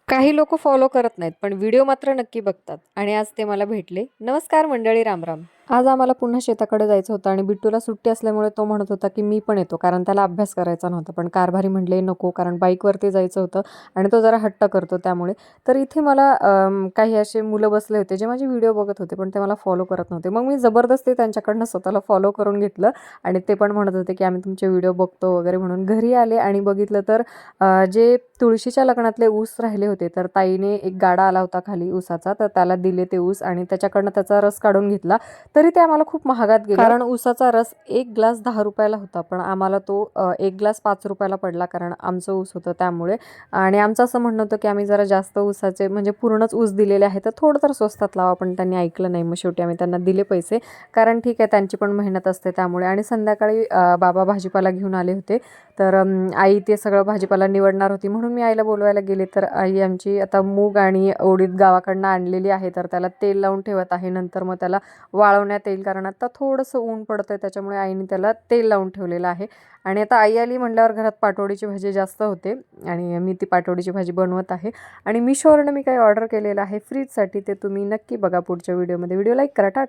काही लोक फॉलो करत नाहीत, पण व्हिडिओ मात्र नक्की बघतात आणि आज ते मला भेटले. नमस्कार मंडळी, रामराम. आज आम्हाला पुन्हा शेताकडे जायचं होतं आणि बिट्टूला सुट्टी असल्यामुळे तो म्हणत होता की मी पण येतो, कारण त्याला अभ्यास करायचा नव्हता. पण कारभारी म्हणले नको, कारण बाईकवरती जायचं होतं आणि तो जरा हट्ट करतो त्यामुळे. तर इथे मला काही असे मुलं बसले होते जे माझे व्हिडिओ बघत होते, पण ते मला फॉलो करत नव्हते. मग मी जबरदस्ती त्यांच्याकडनं स्वतःला फॉलो करून घेतलं आणि ते पण म्हणत होते की आम्ही तुमचे व्हिडिओ बघतो वगैरे म्हणून. घरी आले आणि बघितलं तर जे तुळशीच्या लग्नातले ऊस राहिले होते, तर ताईने एक गाडा आला होता खाली ऊसाचा, तर त्याला दिले ते ऊस आणि त्याच्याकडनं त्याचा रस काढून घेतला. तरी ते आम्हाला खूप महागात गेलं, कारण ऊसाचा रस एक ग्लास 10 रुपयाला होता, पण आम्हाला तो एक ग्लास 5 रुपयाला पडला, कारण आमचं ऊस होतं त्यामुळे. आणि आमचं असं म्हणणं होतं की आम्ही जरा जास्त ऊसाचे म्हणजे पूर्णच ऊस दिलेले आहे, तर थोडं तर स्वस्तात लावा. पण त्यांनी ऐकलं नाही. मग शेवटी आम्ही त्यांना दिले पैसे, कारण ठीक आहे त्यांची पण मेहनत असते त्यामुळे. आणि संध्याकाळी बाबा भाजीपाला घेऊन आले होते, तर आई ते सगळं भाजीपाला निवडणार होती, म्हणून मी आईला बोलवायला गेले. तर आई आमची आता मूग आणि उडीद गावाकडनं आणलेली आहे, तर त्याला तेल लावून ठेवत आहे. नंतर मग त्याला वाळवण्यात येईल, कारण आता थोडंसं ऊन पडतंय त्याच्यामुळे आईने त्याला तेल लावून ठेवलेलं आहे. आणि आता आई आली म्हटल्यावर घरात पाटवडीची भाजी जास्त होते आणि मी ती पाटवडीची भाजी बनवत आहे. आणि मिशोवरनं मी काही ऑर्डर केलेलं आहे फ्रीजसाठी, ते तुम्ही नक्की बघा पुढच्या व्हिडिओमध्ये. व्हिडिओ लाईक करा. टाटा.